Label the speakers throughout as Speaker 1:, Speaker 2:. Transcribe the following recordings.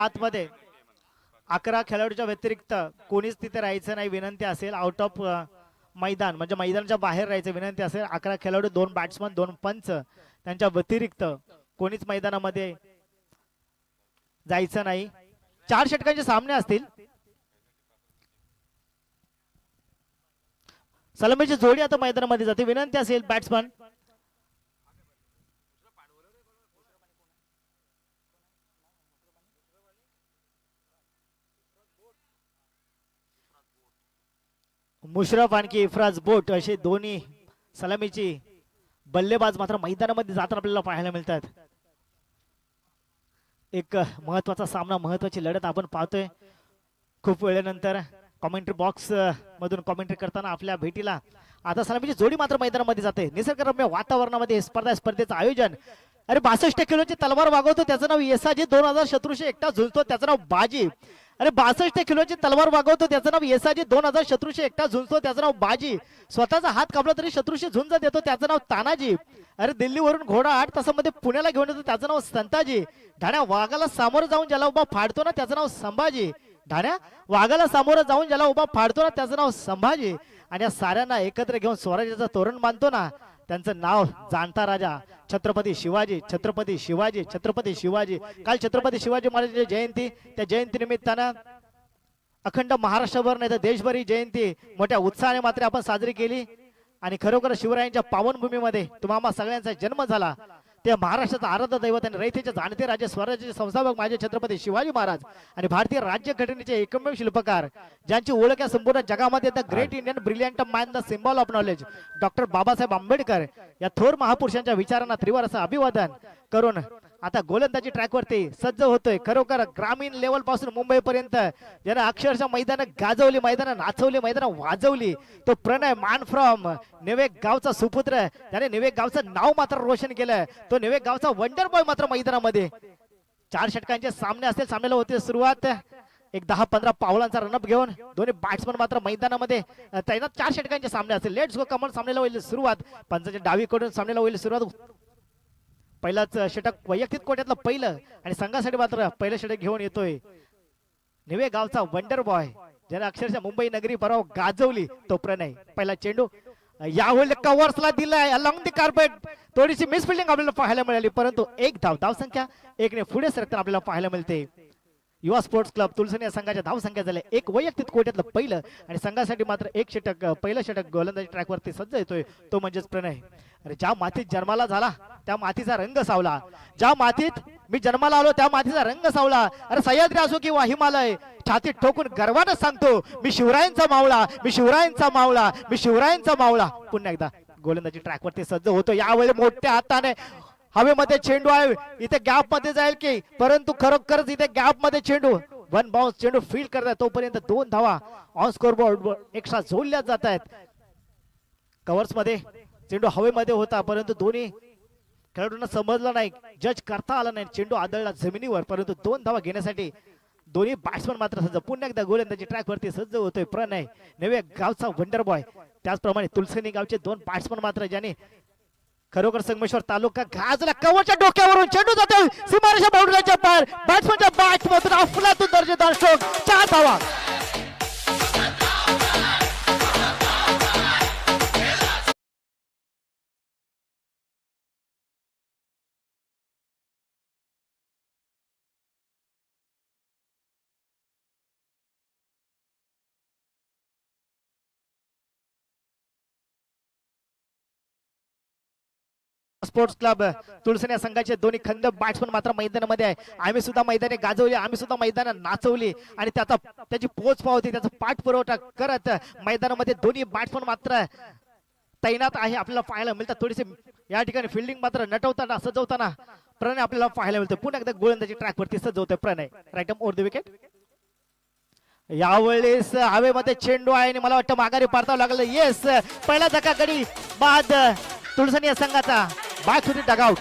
Speaker 1: आतमध्ये 11 खेळाडूच्या व्यतिरिक्त कोणीच तिथे राहायचं नाही विनंती असेल. आउट ऑफ मैदान म्हणजे मैदानाच्या बाहेर राहायचं विनंती असेल. 11 खेळाडू 2 बॅट्समन 2 पंच त्यांच्या व्यतिरिक्त कोणीच मैदानामध्ये जायचं नाही. 4 षटकांचे सामने असतील. सलामीची जोडी आता मैदानामध्ये जाते. विनंती असेल बॅट्समन मुशरफ आणखी इफ्राज बोट असे दोन्ही सलामीची बल्लेबाज मात्र मैदानामध्ये जाताना आपल्याला पाहायला मिळतात. एक महत्वाचा सामना महत्वाची लढत आपण पाहतोय. खूप वेळेनंतर कॉमेंट्री बॉक्स मधून कॉमेंट्री करताना आपल्या भेटीला आता सलामीची जोडी मात्र मैदानामध्ये जाते. निसर्गरम्य वातावरणामध्ये स्पर्धेचं आयोजन. अरे 62 किलोची तलवार वागवतो त्याचं नाव येसाजी. 2000 शत्रूशी एकटा झुंजतो त्याचं नाव बाजी. अरे 62 किलोची तलवार वागवतो त्याचं नाव येसाजी. 2000 शत्रूशी एकटा झुंजतो त्याचं नाव बाजी. स्वतःचा हात कापला तरी शत्रूशी झुंज देतो त्याचं नाव तानाजी. अरे दिल्लीवरून घोडा 8 तासामध्ये पुण्याला घेऊन येतो त्याचं नाव संताजी. ढाण्या वाघाला सामोरं जाऊन ज्याला उभा फाडतो ना त्याचं नाव संभाजी. ढाण्या वाघाला सामोरं जाऊन ज्याला उभा फाडतो ना त्याचं नाव संभाजी. आणि या साऱ्यांना एकत्र घेऊन स्वराज्याचं तोरण बांधतो ना त्यांचं नाव जाणता राजा छत्रपती शिवाजी. छत्रपती शिवाजी. छत्रपती शिवाजी. काल छत्रपती शिवाजी महाराजांची जयंती. त्या जयंती निमित्तानं अखंड महाराष्ट्रभर नाही तर देशभर ही जयंती मोठ्या उत्साहाने मात्र आपण साजरी केली. आणि खरोखर शिवरायांच्या पावनभूमीमध्ये तुम्हा सगळ्यांचा जन्म झाला. ते महाराष्ट्राचा आराध्य दैवत आणि रयतेचे जाणते राज्य स्वराज्याचे संस्थापक माझे छत्रपती शिवाजी महाराज आणि भारतीय राज्यघटनेचे एकमेव शिल्पकार ज्यांची ओळख या संपूर्ण जगामध्ये the great Indian brilliant mind the symbol of knowledge doctor Babasaheb Ambedkar या थोर महापुरुषांच्या विचारांना त्रिवार असं अभिवादन करून आता गोलंदाजी ट्रॅकवरती सज्ज होतोय. खरोखर ग्रामीण लेवल पासून मुंबई पर्यंत ज्यानं अक्षरशः मैदान गाजवली, मैदान नाचवली, मैदान वाजवली तो प्रणय मान फ्रॉम नेवेक गावचा सुपुत्र त्याने नेवेक गावचं नाव मात्र रोशन केलं. तो नेवेक गावचा वंडर बॉय मात्र मैदानामध्ये 4 षटकांचे सामने असतील. सामन्याला होते सुरुवात. एक 10-15 पावलांचा रनअप घेऊन दोन्ही बॅट्समन मात्र मैदानामध्ये तैनात. 4 षटकांचे सामने असतील. Let's go Kamal. सामन्याला होईल सुरुवात. पंचाच्या डावीकडून सामन्याला होईल सुरुवात. पहिलाच षटक वैयक्तिक कोट्यातलं पहिलं आणि संघासाठी मात्र पहिलं षटक घेऊन येतोय निवे गावचा वंडर बॉय ज्याने अक्षरशः मुंबई नगरी परवा गाजवली तो प्रणय. पहिला चेंडू यावेळी कव्हर्सला दिलाय अलॉंग द कार्पेट. थोडीशी मिसफिल्डिंग आपल्याला पाहायला मिळाली परंतु एक धाव संख्या 1 पुढे सरकताना आपल्याला पाहायला मिळते. युवा स्पोर्ट्स क्लब तुलसणी या संघाच्या धाव संख्या झाल्या. एक वैयक्तिक कोट्यातलं पहिलं आणि संघासाठी मात्र एक षटक पहिलं षटक गोलंदाजी ट्रॅकवरती सज्ज येतोय तो म्हणजेच प्रणय. अरे ज्या मातीत जन्माला झाला त्या मातीचा रंग सावला. ज्या मातीत मी जन्माला आलो त्या मातीचा रंग सावला. अरे सह्याद्री असो किंवा हिमालय छातीत ठोकून गर्वानं सांगतो मी शिवरायांचा मावळा. मी शिवरायांचा मावळा. मी शिवरायांचा मावळा. पुन्हा एकदा गोलंदाजी ट्रॅकवरती सज्ज होतो. यावेळी मोठ्या हाताने हवेमध्ये चेंडू आहे. इथे गॅप मध्ये जाईल की परंतु खरोखरच इथे गॅप मध्ये चेंडू 1 बाउन्स चेंडू फील्ड करतात तोपर्यंत 2 धावा ऑन स्कोर बोर्ड एक्स्ट्रा जोडल्या जात आहेत. कव्हर्स मध्ये चेंडू हवेमध्ये होता परंतु दोन्ही खेळाडूंना समजलं नाही. जज करता आला नाही. चेंडू आदळला जमिनीवर परंतु 2 धावा घेण्यासाठी दोन्ही बॅट्समन मात्र सज्ज. पुन्हा एकदा गोलंदाजी ट्रॅकवरती सज्ज होतोय प्रणय नवे गावचा वंडर बॉय. त्याचप्रमाणे तुलसणी गावचे 2 बॅट्समन मात्र ज्याने खरोखर संगमेश्वर तालुका गाजला. कव्हरच्या डोक्यावरून चेंडू जातो सीमारेषा बाउंड्रीच्या पार. बॅट्समनच्या बॅटमधून अफलातून दर्जेदार स्ट्रोक. 4 धावा. स्पोर्ट्स क्लब तुळसणी संघाचे दोन्ही खंद बॅट्समन मात्र मैदानामध्ये आहे. आम्ही सुद्धा मैदाने गाजवली. आम्ही सुद्धा मैदानात नाचवली आणि त्याची पोच पावती त्याचा पाठपुरवठा करत मैदानामध्ये दोन्ही बॅट्समन मात्र तैनात आहे आपल्याला पाहायला मिळतात. थोडीशी या ठिकाणी फिल्डिंग मात्र नटवताना सजवताना प्रणय आपल्याला पाहायला मिळतो. पुन्हा एकदा गोलंदाजी ट्रॅकवरती सजवतोय Pranay. Right over the wicket. यावेळेस हवेमध्ये चेंडू आहे आणि मला वाटतं माघारी पाडतावं लागलं. येस पहिला धक्का गडी बाद तुळसणी या संघाचा. back to the dugout.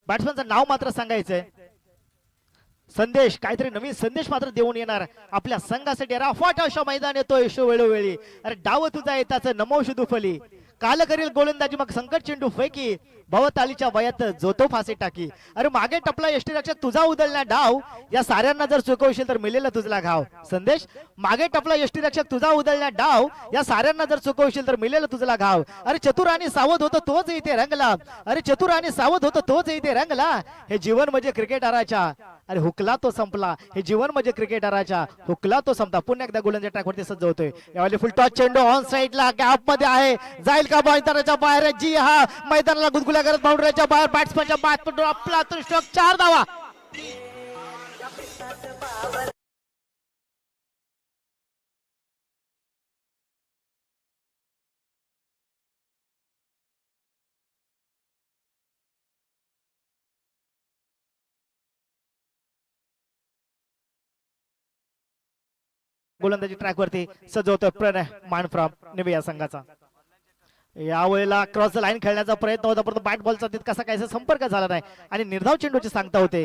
Speaker 1: बॅट्समॅनचं नाव मात्र सांगायचंय. संदेश काहीतरी नवीन संदेश मात्र देऊन येणार आपल्या संघासाठी. अफाट अशा मैदान येतो यशो वेळोवेळी. अरे डाव तुझा येताच नमो शुदुफली. काल करील गोलंदाजी मग संकट चेंडू फेकी. भवतालीच्या वयात जोतो फासे टाकी. अरे मागे टपला यष्टीरक्षक तुझा उधळला डाव. या साऱ्यांना जर चुकवशील तर मिळेल तुझला घाव. संदेश मागे टपला यष्टीरक्षक तुझा उधळला डाव. या साऱ्यांना जर चुकवशील तर मिळेल तुझला घाव. अरे चतुर आणि सावध होतो तोच इथे रंगला. अरे चतुर आणि सावध होतो तोच इथे रंगला. हे जीवन म्हणजे क्रिकेटराच्या. अरे हुकला तो संपला. हे जीवन म्हणजे क्रिकेटराच्या. हुकला तो संपला. पुन्हा एकदा गोलंदाजी ट्रॅकवरती सज्ज होतोय. यावेळी फुल टॉस चेंडू ऑन साइडला गॅप मध्ये आहे. जाईल का मैदानाच्या बाहेर. जी हा मैदानाला गुदगुल्या करत बाउंड्रीच्या बाहेर. बॅट्समनच्या बॅट आपला स्ट्रोक 4 धावा. गोलंदाजी ट्रॅकवरती सज्ज होतोय प्रणय मानफ्रॉम निवे या संघाचा. यावेळेला क्रॉस लाईन खेळण्याचा प्रयत्न होता परंतु बॅट बॉलचा तितकासा काहीसा संपर्क झाला नाही आणि निर्धाव चेंडूची सांगता होते.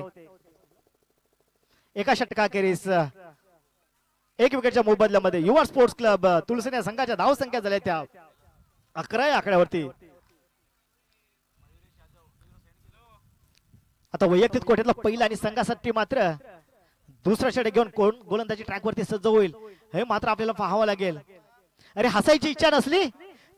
Speaker 1: एका षटकाखेरीस 1 विकेटच्या मोबदल्यामध्ये युवा स्पोर्ट्स क्लब तुलसीने संघाच्या धाव संख्या झाल्या त्या 11 या आकड्यावरती. आता वैयक्तिक कोट्यातला पहिला आणि संघासाठी मात्र दुसरा षटक घेऊन कोण गोलंदाजी ट्रॅकवरती सज्ज होईल हे मात्र आपल्याला पाहावं लागेल. अरे हसायची इच्छा नसली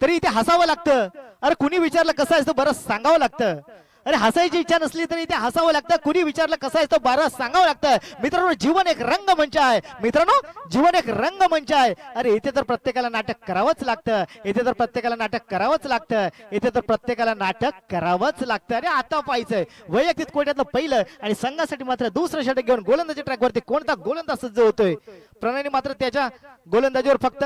Speaker 1: तरी इथे हसावं लागतं. अरे कुणी विचारलं कसं असतं बरं सांगावं लागतं. अरे हसायची इच्छा नसली तरी इथे हसावं लागतं. कुणी विचारलं कसं असतं बरं सांगावं लागतं. मित्रांनो जीवन एक रंगमंच आहे. मित्रांनो जीवन एक रंगमंच आहे. अरे इथे तर प्रत्येकाला नाटक करावंच लागतं. इथे तर प्रत्येकाला नाटक करावंच लागतं. इथे तर प्रत्येकाला नाटक करावंच लागतं. अरे आता पाहायचंय वैयक्तिक कोट्यातलं पहिलं आणि संघासाठी मात्र दुसरं षटक घेऊन गोलंदाजी ट्रॅकवरती कोणता गोलंदाज सज्ज होतोय. प्रणयने मात्र त्याच्या गोलंदाजीवर फक्त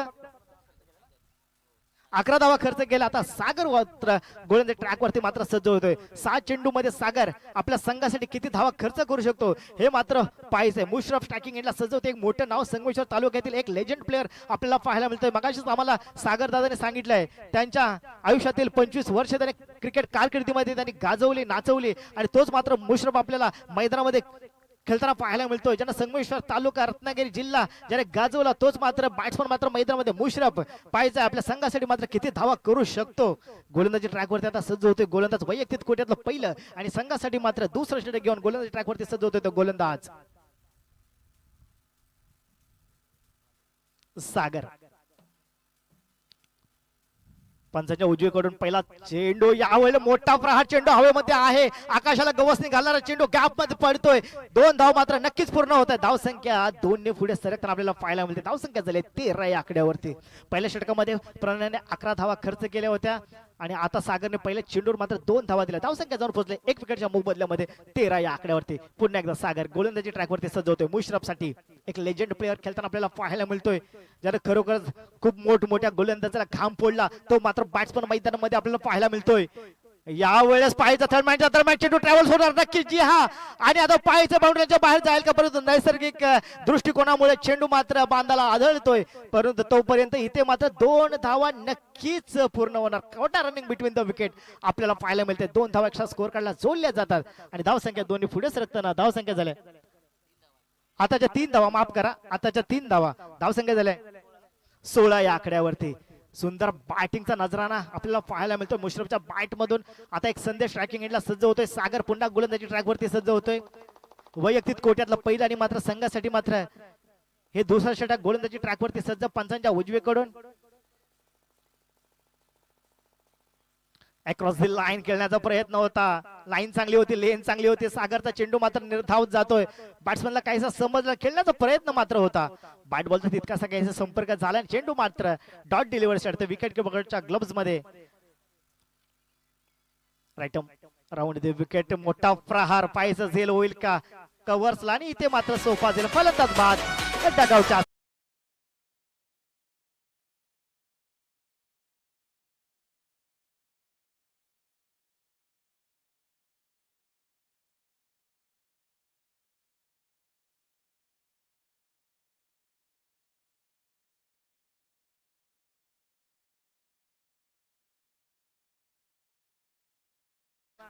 Speaker 1: 11 धावा खर्च केला. आता सागर मात्र गोलंदाजी ट्रॅकवरती मात्र सज्ज होतोय. 7 चेंडू मध्ये सागर आपल्या संघासाठी किती धावा खर्च करू शकतो हे मात्र पाहायचंय. मुशरफ स्ट्रायकिंग एंडला सज्ज होते. एक मोठं नाव संगमेश्वर तालुक्यातील एक लेजंड प्लेअर आपल्याला पाहायला मिळतोय. मगाशीच आम्हाला सागर दादाने सांगितलंय त्यांच्या आयुष्यातील 25 वर्ष त्यांनी क्रिकेट कारकिर्दीमध्ये त्यांनी गाजवली नाचवली आणि तोच मात्र मुशरफ आपल्याला मैदानामध्ये खेळताना पाहायला मिळतोय. ज्यांना संगमेश्वर तालुका रत्नागिरी जिल्हा ज्याने गाजवला तोच मात्र बॅट्समन मात्र मैदानामध्ये मुशरफ पाहायचा आपल्या संघासाठी मात्र किती धावा करू शकतो. गोलंदाजी ट्रॅकवरती आता सज्ज होतोय गोलंदाज वैयक्तिक कोट्यातलं पहिलं आणि संघासाठी मात्र दुसरं षटक घेऊन गोलंदाजी ट्रॅकवरती सज्ज होतोय तो गोलंदाज सागर. पंचाच्या उजवीकडून पहिला चेंडू यावेळेला मोठा प्रहार चेंडू हवेमध्ये आहे. आकाशाला गवसणी घालणारा चेंडू गॅप मध्ये पडतोय. 2 धाव मात्र नक्कीच पूर्ण होत आहे. धाव संख्या 2 ने पुढे सरकताना आपल्याला पाहायला मिळते. धाव संख्या झाली 13 या आकड्यावरती. पहिल्या षटकामध्ये प्रणयने 11 धावा खर्च केल्या होत्या आणि आता सागरने पहिल्या चेंडूवर मात्र 2 धावा दिल्या. धाव संख्या जाऊन पोहोचले 1 विकेटच्या मोबदल्यामध्ये 13 या आकड्यावरती. पुन्हा एकदा सागर गोलंदाजी ट्रॅकवरती सज्ज होतोय. मुशरफ साठी एक लेजंड प्लेअर खेळताना आपल्याला पाहायला मिळतोय ज्याने खरोखरच खूप मोठमोठ्या गोलंदाजाला घाम फोडला तो मात्र बॅट्समन मैदानामध्ये आपल्याला पाहायला मिळतोय. यावेळेस पाहायचा थर्डमॅनच्या दरम्यान चेंडू ट्रॅव्हल्स होणार नक्कीच. जी हा आणि आता पाहायचं बाउंड्रीच्या बाहेर जाईल का परंतु नैसर्गिक दृष्टिकोनामुळे चेंडू मात्र बांधाला आदळतोय परंतु तोपर्यंत इथे मात्र 2 धावा नक्कीच पूर्ण होणार. कोटा रनिंग बिटवीन द विकेट आपल्याला पाहायला मिळते. 2 धावा एक्स्ट्रा स्कोर काढला जोडल्या जातात आणि धाव संख्या 2 पुढे सरकताना धाव संख्या झाल्या आताच्या 3 धावा. माफ करा आताच्या 3 धावा. धाव संख्या झाल्या 16 या आकड्यावरती. सुंदर बॅटिंगचा नजराना आपल्याला पाहायला मिळतो. मुशरफच्या बॅट मधून आता एक संदेश स्ट्रायकिंग एंडला सज्ज होतोय. सागर पुन्हा गोलंदाजी ट्रॅकवरती सज्ज होतोय. वैयक्तिक कोट्यातलं पहिलं आणि मात्र संघासाठी मात्र हे दुसरं षटक गोलंदाजी ट्रॅकवरती सज्ज. पंचांच्या उजवीकडून अक्रॉस द लाईन खेळण्याचा प्रयत्न होता. लाईन चांगली होती लेन चांगली होती. सागरचा चेंडू मात्र निर्धाव जातोय. बॅट्समॅनला काहीसा समजला खेळण्याचा प्रयत्न मात्र होता. बॅट बॉलचा तितकासा काहीसा संपर्क झाला चेंडू मात्र डॉट डिलिव्हर साठी विकेट किपरच्या ग्लोव्स मध्ये राईट राऊंड द विकेट. मोठा प्रहार पाहायचा झेल होईल का कव्हर्सला आणि इथे मात्र सोफा झेल. फलंदाज बाद डगआउटच्या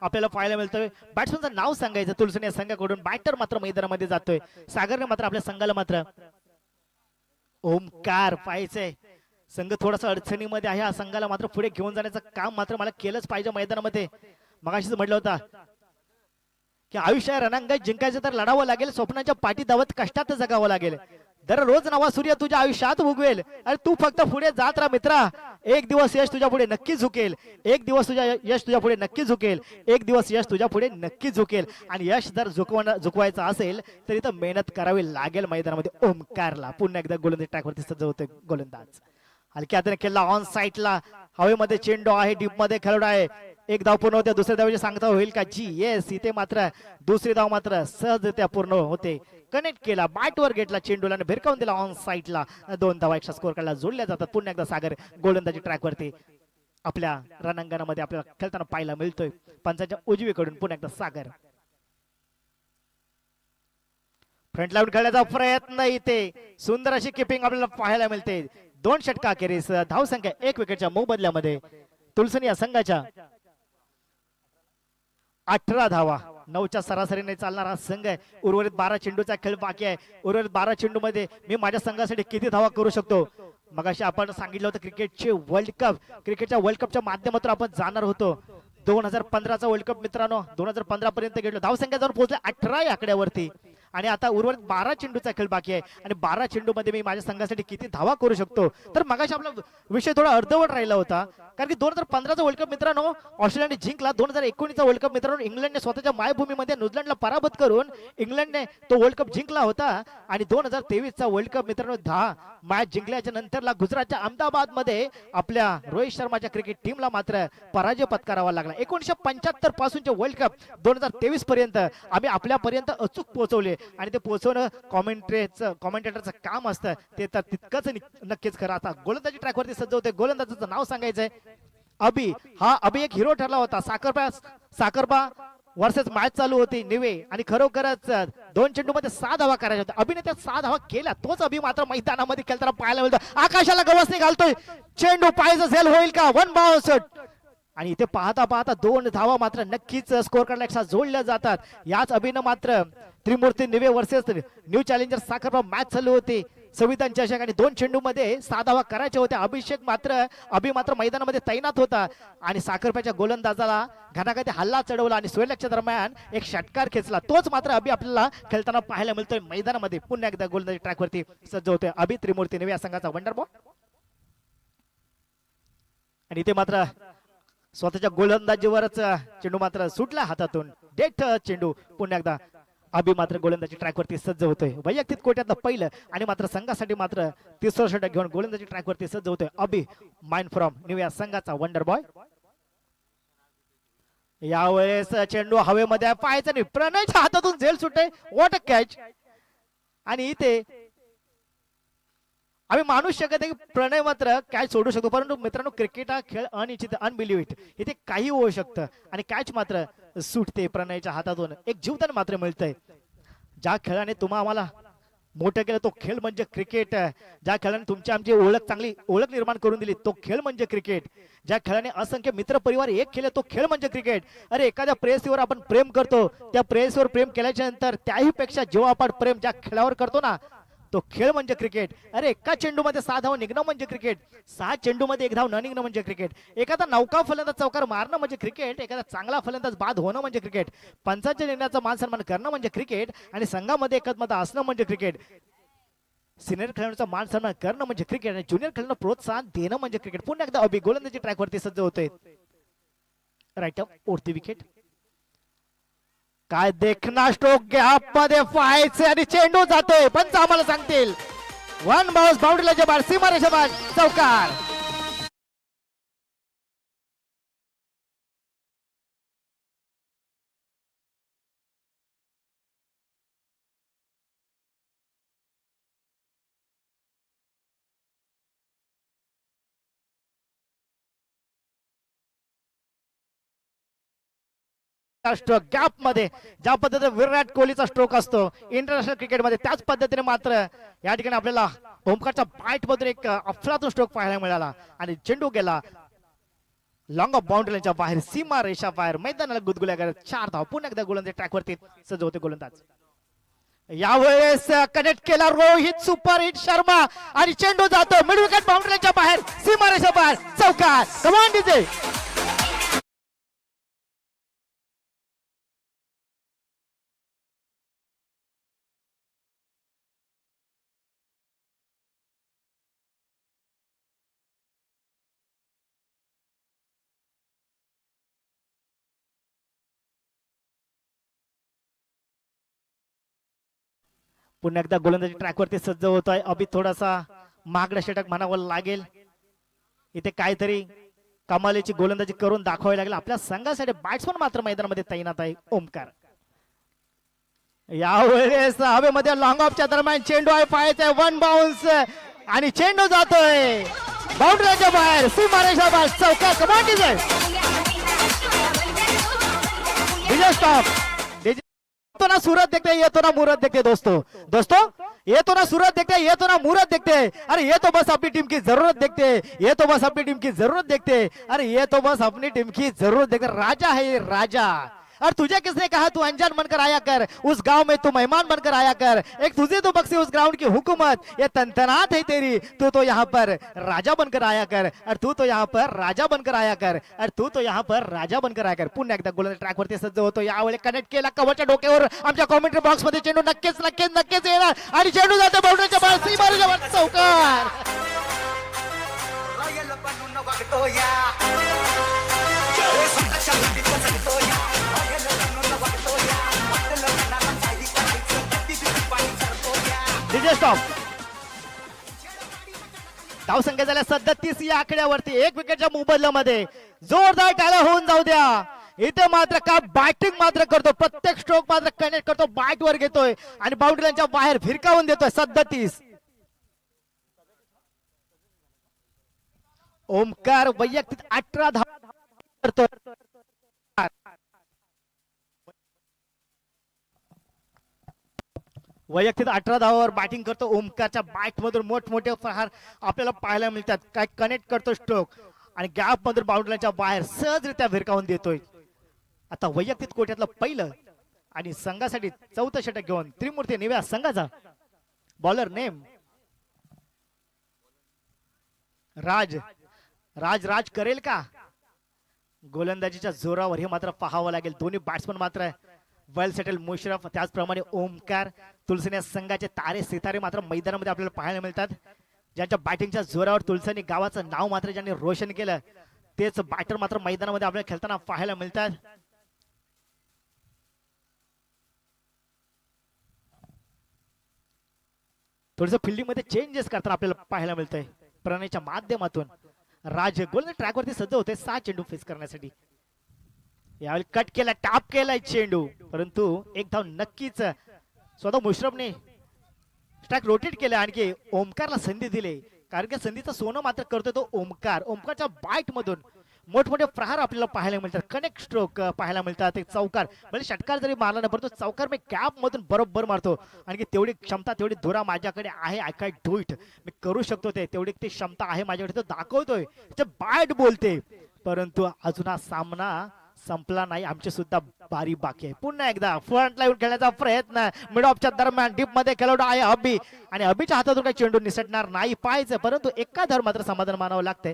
Speaker 1: आपल्याला पाहायला मिळतोय. बॅट्समनचं नाव सांगायचं तुलसीने संघाकडून. बॅटर मात्र मैदानामध्ये जातोय. सागरने मात्र आपल्या संघाला मात्र ओमकार पाहायचंय. संघ थोडासा अडचणीमध्ये आहे. हा संघाला मात्र पुढे घेऊन जाण्याचं काम मात्र मला केलंच पाहिजे मैदानामध्ये. मगाशीच म्हटलं होतं की आयुष्य रणांगणात जिंकायचं तर लढावं लागेल. स्वप्नाच्या पाठी धावत कष्टात जगावं लागेल. दररोज नवा सूर्य तुझ्या आयुष्यात उगवेल. अरे तू फक्त पुढे जात राहा मित्रा. एक दिवस यश तुझ्या पुढे नक्की झुकेल. एक दिवस यश तुझ्या पुढे नक्की झुकेल. एक दिवस यश तुझ्या पुढे नक्की झुकेल. आणि यश जर झुकवायचं असेल तर इथं मेहनत करावी लागेल मैदानामध्ये. ओमकारला पुन्हा एकदा गोलंदाज ट्रॅकवरती सज्ज होते गोलंदाज. हलक्या हाताने केला ऑन साईडला. हवेमध्ये चेंडू आहे. डीप मध्ये खेळाडू आहे. एक धाव पूर्ण होते. दुसऱ्या धावेची सांगता होईल का? जी येस. इथे मात्र दुसरी धाव मात्र सहजरित्या पूर्ण होते. कनेक्ट केला. बॅटवर घेतला चेंडूला आणि भिरकावून दिला ऑन साईडला. 2 धावा एक्स्ट्रा स्कोर काढला. जोडल्या जातात. पुन्हा एकदा सागर गोलंदाजी ट्रॅकवरती आपल्या रणांगणामध्ये आपल्याला खेळताना पाहायला मिळतोय. पंचाच्या उजवीकडून पुन्हा एकदा सागर. फ्रंट लावून खेळण्याचा प्रयत्न. इथे सुंदर अशी किपिंग आपल्याला पाहायला मिळते. 2 षटका अखेरीस. धावसंख्या 1 विकेटच्या मोबदल्यामध्ये तुलसनी या संघाच्या 18 धावा. 9च्या सरासरीने चालणारा संघ आहे. उर्वरित 12 चेंडूचा खेळ बाकी आहे. उर्वरित 12 चेंडू मध्ये मी माझ्या संघासाठी किती धावा करू शकतो? मगाशी आपण सांगितलं होतं क्रिकेटचे वर्ल्ड कप. क्रिकेटच्या वर्ल्ड कपच्या माध्यमातून आपण जाणार होतो. 2015चा वर्ल्ड कप मित्रांनो 2015 पर्यंत गेलो. धावसंख्या जाऊन पोहोचले 18 या आकड्यावरती. आणि आता उर्वरित 12 चेंडूचा खेळ बाकी आहे. आणि 12 चेंडू मध्ये मी माझ्या संघासाठी किती धावा करू शकतो? तर मगाशी आपला विषय थोडा अर्धवट राहिला होता. कारण की 2015चा वर्ल्ड कप मित्रांनो ऑस्ट्रेलियाने जिंकला. 2019चा वर्ल्ड कप मित्रांनो इंग्लंडने स्वतःच्या मायभूमीमध्ये न्यूझीलंडला पराभूत करून इंग्लंडने तो वर्ल्ड कप जिंकला होता. आणि 2023चा वर्ल्ड कप मित्रांनो 10 मॅच जिंकल्याच्या नंतरला गुजरातच्या अहमदाबाद मध्ये आपल्या रोहित शर्माच्या क्रिकेट टीमला मात्र पराजय पत्करावा लागला. 1975 पासूनचे वर्ल्ड कप 2023 पर्यंत आम्ही आपल्यापर्यंत अचूक पोहोचवले. आणि ते पोहोचवणं कॉमेंटेटरचं काम असतं. ते तर तितकंच नक्कीच खरं. आता गोलंदाजी ट्रॅकवरती सज्ज होते. गोलंदाजाचं नाव सांगायचंय अभि. हा अभि एक हिरो ठरला होता. साखरपा वर्सेस मॅच चालू होती निवे. आणि खरोखरच 2 चेंडू मध्ये 6 धावा करायच्या होत्या. अभिने त्या 6 धावा केल्या. तोच अभि मात्र मैदानामध्ये खेळताना पाहायला मिळतो. आकाशाला गवसणी घालतोय. चेंडू पाहायचं झेल होईल का? 1 बाउन्स. आणि इथे पाहता पाहता 2 धावा मात्र नक्कीच स्कोर करण्याला एकसाथ जोडल्या जातात. याच अभिनं मात्र त्रिमूर्ती निवे versus new challenger Sakharpa match चालू होती. संविधान चषक आणि 2 चेंडू मध्ये 6 धावा करायच्या होत्या. अभि मात्र मैदानामध्ये तैनात होता. आणि साखरप्याच्या गोलंदाजाला घणाघाती हल्ला चढवला आणि स्वयंलक्षच्या दरम्यान एक षटकार खेचला. तोच मात्र अभि आपल्याला खेळताना पाहायला मिळतोय मैदानामध्ये. पुन्हा एकदा गोलंदाजी ट्रॅकवरती सज्ज होतोय अभि त्रिमूर्ती निवे या संघाचा वंडर बॉल. आणि इथे मात्र स्वतःच्या गोलंदाजीवरच चेंडू मात्र सुटला हातातून. डेट चेंडू. पुन्हा एकदा अभि मात्र गोलंदाजी ट्रॅकवरती सज्ज होतोय. वैयक्तिक कोट्यातलं पहिलं आणि मात्र संघासाठी मात्र 3रं षटक घेऊन गोलंदाजी ट्रॅकवरती सज्ज होतोय अभि. माइंड फ्रॉम न्यू या संघाचा वंडर बॉय. यावेळेस चेंडू हवेमध्ये पाहायचं नाही. प्रणयच्या हातातून झेल सुटे. What a catch. आणि इथे आम्ही मानू शकत नाही की प्रणय मात्र कॅच सोडू शकतो. परंतु मित्रांनो क्रिकेट हा खेळ अनिश्चित अनबिलिव्ह. इथे काही होऊ शकतं. आणि कॅच मात्र सुटते प्रणयच्या हातातून. एक जीवदान मात्र मिळतंय. ज्या खेळाने आम्हाला मोठं केलं तो खेळ म्हणजे क्रिकेट. ज्या खेळाने तुमची आमची चांगली ओळख निर्माण करून दिली तो खेळ म्हणजे क्रिकेट. ज्या खेळाने असंख्य मित्र परिवार एक केले तो खेळ म्हणजे क्रिकेट. अरे एखाद्या प्रेयसीवर आपण प्रेम करतो. त्या प्रेयसीवर प्रेम केल्याच्या नंतर त्याही पेक्षा जेव्हा आपण प्रेम ज्या खेळावर करतो ना तो खेळ म्हणजे क्रिकेट. अरे एका चेंडू मध्ये 6 धाव निघणं म्हणजे क्रिकेट. 6 चेंडू मध्ये 1 धाव न निघणं म्हणजे क्रिकेट. एखादा नौका फलंदाज चौकार मारणं म्हणजे क्रिकेट. एखादा चांगला फलंदाज बाद होणं म्हणजे क्रिकेट. पंचांच्या निर्णयाचा मान सन्मान करणं म्हणजे क्रिकेट. आणि संघामध्ये एकमत असणं म्हणजे क्रिकेट. सिनियर खेळाडूचा मान सन्मान करणं म्हणजे क्रिकेट. आणि ज्युनियर खेळाडूंना प्रोत्साहन देणं म्हणजे क्रिकेट. पुन्हा एकदा अभि गोलंदाजी ट्रॅकवरती सज्ज होतोय. Right over the wicket. काय देखना स्ट्रोक गॅप मध्ये पाहायचे आणि चेंडू जातोय. पंच आम्हाला सांगतील 1 बाउन्स. बाउंड्रीला बाहेर सीमारेषा बाहेर चौकार. गॅप मध्ये ज्या पद्धतीने विराट कोहलीचा स्ट्रोक असतो इंटरनॅशनल क्रिकेटमध्ये त्याच पद्धतीने मात्र या ठिकाणी आपल्याला ओमकारच्या बॅट मधून एक अफलातून स्ट्रोक पाहायला मिळाला. आणि चेंडू गेला लॉंग ऑफ बाउंड्रीच्या बाहेर सीमा रेषा बाहेर मैदानाला गुदगुल्या करत 4 धाव. पुन्हा एकदा गोलंदाज ट्रॅकवरती सज्ज होते गोलंदाज. यावेळेस कनेक्ट केला रोहित सुपर हिट शर्मा आणि चेंडू जातो मिड विकेट बाउंड्रीच्या बाहेर सीमा रेषा बाहेर चौकार. कमान डीजे. पुन्हा एकदा गोलंदाजी ट्रॅकवरती सज्ज होतोय. अभि थोडासा महागडा षटक म्हणावं लागेल. इथे काहीतरी कमालीची गोलंदाजी करून दाखवावी लागेल आपल्या संघासाठी. बॅट्समन मात्र मैदानामध्ये तैनात आहे ओमकार. यावेळेस हवेमध्ये लॉंग ऑफच्या दरम्यान चेंडू आहे पाहायचा आहे. 1 बाउन्स आणि चेंडू जातोय बाउंड्रीच्या बाहेर सीमारेषा बाहेर चौका. कमांड विजय स्टॉप. येतो ना सूरत देखते येतो ना मुहूर्त देखते दोस्तों येतो ना सूरत देखते येतो ना मुहूर्त देखते. अरे ये तो बस अपनी टीम की जरूरत देखते ये तो बस अपनी टीम की जरूरत देखते. अरे ये तो बस अपनी टीम की जरूरत देखते. राजा है ये राजा. और तुझे किसने कहा तू अनजान बनकर आया कर उस गांव में तू मेहमान बनकर आया कर. एक तुझे तो बख्शी उस ग्राउंड की हुकूमत ये तनतनात है तेरी. तू तो यहाँ पर राजा बनकर आया कर और तू तो यहाँ पर राजा बनकर आया कर और तू तो यहाँ पर राजा बनकर आया कर. पुन्हा एकदा गोलंदाज ट्रॅकवरती सज्ज होतो. यावेळी कनेक्ट केला कव्हरच्या डोक्यावर आमच्या कॉमेंट्री बॉक्स मध्ये चेंडू नक्कीच येणार आणि चेंडू जातो बाउंड्रीच्या बाहेर सीमारेषा बाहेर चौकार. धावसंख्या झाल्या 37 या आकड्यावरती. 1 विकेटच्या मोबदल्यामध्ये जोरदार टाळ्या होऊन जाऊ द्या. इथे मात्र का बॅटिंग मात्र करतो. प्रत्येक स्ट्रोक मात्र कनेक्ट करतो. बॅट वर घेतोय आणि बाउंड्रीच्या बाहेर भिरकावून देतोय. 37. ओमकार वैयक्तिक 18 धावा करतोय. वैयक्तिक 18 धावावर बॅटिंग करतो. ओमकारच्या बॅट मधून मोठमोठे प्रहार आपल्याला पाहायला मिळतात. काय कनेक्ट करतो स्ट्रोक आणि गॅप मधून बाउंड्रीच्या बाहेर सहजरित्या भिरकावून देतोय. आता वैयक्तिक कोट्यातलं पहिलं आणि संघासाठी 4थं षटक घेऊन त्रिमूर्ती निव्या संघाचा बॉलर नेम राज करेल का गोलंदाजीच्या जोरावर हे मात्र पाहावं लागेल. दोन्ही बॅट्समन मात्र वेल सेटल. मुशरफ त्याचप्रमाणे ओमकार तुलसीने संघाचे तारे सितारे मात्र मैदानामध्ये आपल्याला पाहायला मिळतात. ज्यांच्या बॅटिंगच्या जोरावर तुलसीने गावाचं नाव मात्र ज्यांनी रोशन केलं तेच बॅटर मात्र मैदानामध्ये आपल्याला खेळताना पाहायला मिळतात. थोडस फिल्डिंग मध्ये चेंजेस करताना आपल्याला पाहायला मिळतंय प्रणयच्या माध्यमातून. राज गोलंदाज ट्रॅकवरती सज्ज होते 6 चेंडू फेस करण्यासाठी. यावेळी कट केला टॅप केलाय चेंडू परंतु एक धाव नक्कीच स्वतः मुशरफने स्ट्राइक रोटेट केला. आणखी ओमकारला संधी दिली कारण की संधीचं सोनं मात्र करतोय तो ओमकार. ओमकारच्या बॅट मधून मोठमोठे प्रहार आपल्याला पाहायला मिळतात. कनेक्ट स्ट्रोक पाहायला मिळतात. एक चौकार म्हणजे षटकार जरी मारला नाही परंतु चौकार मी कॅप मधून बरोबर मारतो. आणखी तेवढी क्षमता तेवढी धुरा माझ्याकडे आहे. I can do it. मी करू शकतो ते. तेवढी ती क्षमता आहे माझ्याकडे. तो दाखवतोय बॅट बोलते. परंतु अजून हा सामना संपला नाही. आमची सुद्धा बारी बाकी आहे. पुन्हा एकदा फ्रंट लाईन खेळण्याचा प्रयत्न मिड ऑफच्या दरम्यान डीप मध्ये खेळवला आहे अभि आणि अभिच्या हातातून काही चेंडू निसटणार नाही पाहायचं. परंतु एका धाव मात्र समाधान मानावं लागतंय.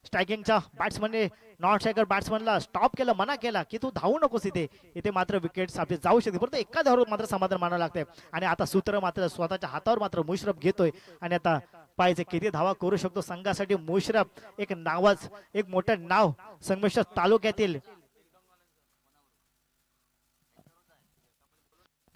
Speaker 1: स्ट्रायकिंगच्या बॅट्समनने नॉन स्ट्रायकर बॅट्समनला स्टॉप केलं मना केला की तू धावू नकोस. इथे मात्र विकेट्स आपले जाऊ शकते परंतु एका धावावर मात्र समाधान मानावं लागतंय. आणि आता सूत्र मात्र स्वतःच्या हातावर मात्र मुशरफ घेतोय आणि आता पाहिजे किती धावा करू शकतो संघासाठी मुशरफ. एक नावाच एक मोठं नाव संगमेश्वर तालुक्यातील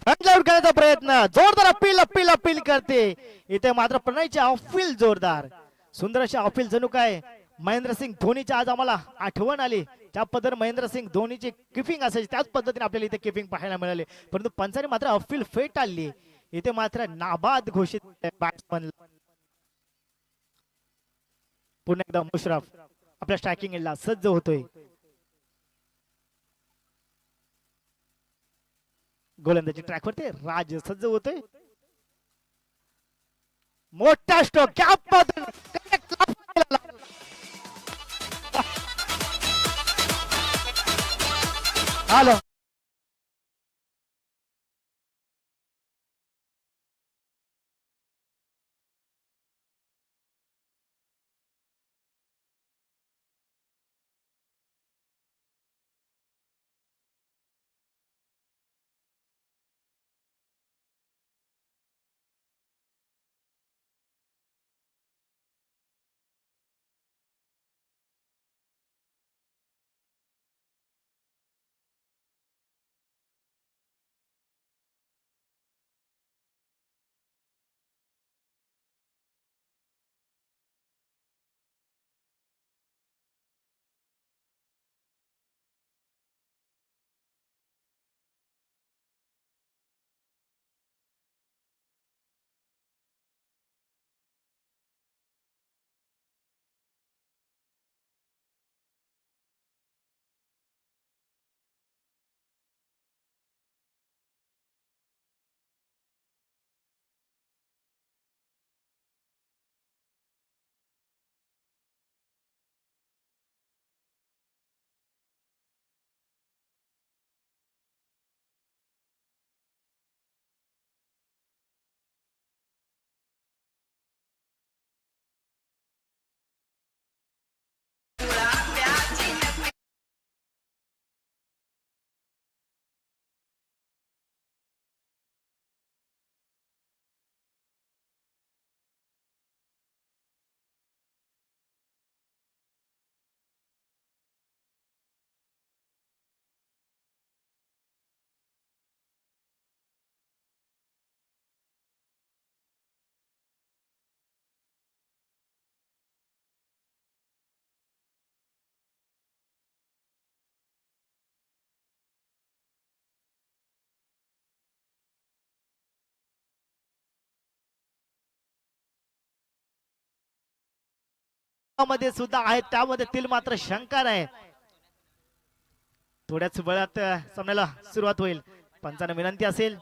Speaker 1: फ्रंट लाईन करण्याचा प्रयत्न जोरदार अपील करते. इथे मात्र प्रणयचे ऑफिल जोरदार सुंदर अशी ऑफिल. जणू काय महेंद्रसिंग धोनीची आज आम्हाला आठवण आली. ज्या पद्धतीने महेंद्रसिंग धोनीची किपिंग असायची त्याच पद्धतीने आपल्याला इथे किपिंग पाहायला मिळाली. परंतु पंचाने मात्र अपील फेट आली. इथे मात्र नाबाद घोषित बॅट्समन. पुन्हा एकदा मुशरफ आपल्या स्ट्रायकिंगला सज्ज होतोय. गोलंदाजी ट्रॅकवरती राज सज्ज होतोय. मोठा स्ट्रोक कॅप हॅलो मध्ये सुद्धा आहेत त्यामध्ये तिल मात्र शंकर आहे. थोड्याच वेळात सामन्याला सुरुवात होईल. पंचांना विनंती असेल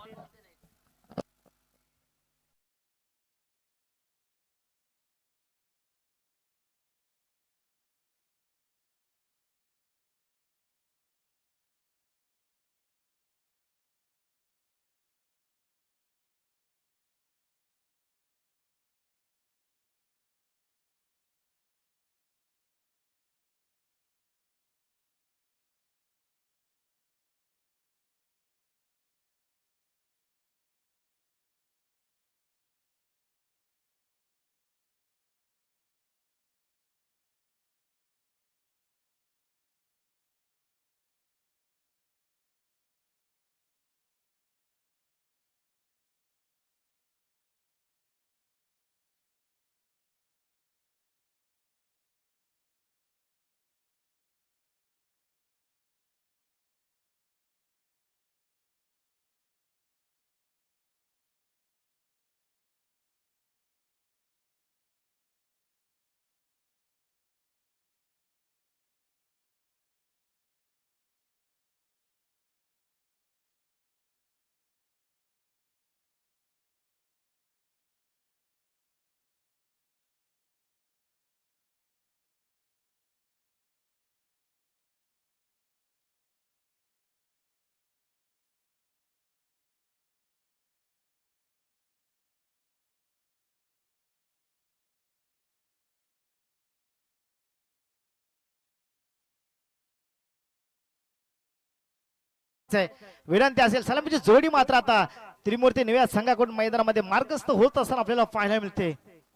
Speaker 1: विनंती असेल सलामीची जोडी मात्र आता त्रिमूर्ती निव्या संघाकडून मैदानामध्ये मार्गस्थ होत असताना आपल्याला पाहायला मिळते.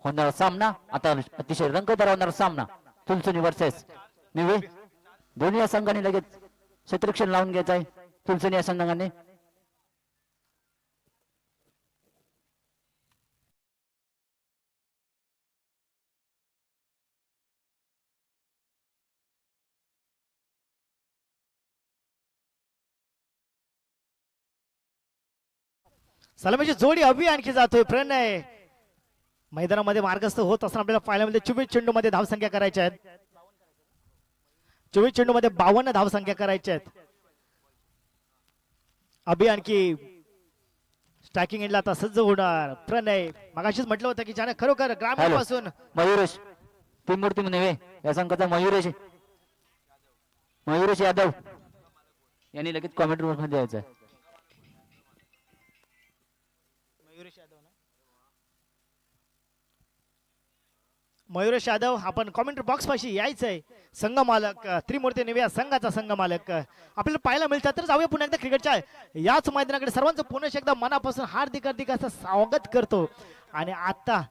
Speaker 2: होणार सामना आता अतिशय रंगतदार होणार सामना तुलसुनी वर्सेस निवे. दोन्ही या संघाने लगेच क्षेत्ररक्षण लावून घ्यायचं आहे. तुलसुनी या संघाने
Speaker 1: सलामीची जोडी अभि आणखी जातोय. प्रणय मैदानामध्ये मार्गस्थ होत असताना आपल्याला पाहायला मिळते. 24 चेंडू मध्ये धावसंख्या करायच्या आहेत. 24 चेंडू मध्ये 52 धावसंख्या करायच्या आहेत. अभि आणखी स्ट्रायकिंग एंडला आता सज्ज होणार. प्रणय मगाशीच म्हटलं होतं की ज्याने खरोखर ग्रामीण पासून
Speaker 2: मयुरेश त्रिमूर्ती निवे या संघाचा मयुरेश यादव यांनी लगेच कॉमेंट रूम मध्ये यायचं आहे.
Speaker 1: मयुरेश यादव आपण कॉमेंट्री बॉक्स पाशी यायचंय. संघ मालक त्रिमूर्ती निव्या संघाचा संघ मालक आपल्याला पाहायला मिळतात. तर जाऊया पुन्हा एकदा क्रिकेटच्या याच मैदानाकडे. सर्वांचं पुन्हा एकदा मनापासून हार्दिक हार्दिक असं स्वागत करतो. आणि आता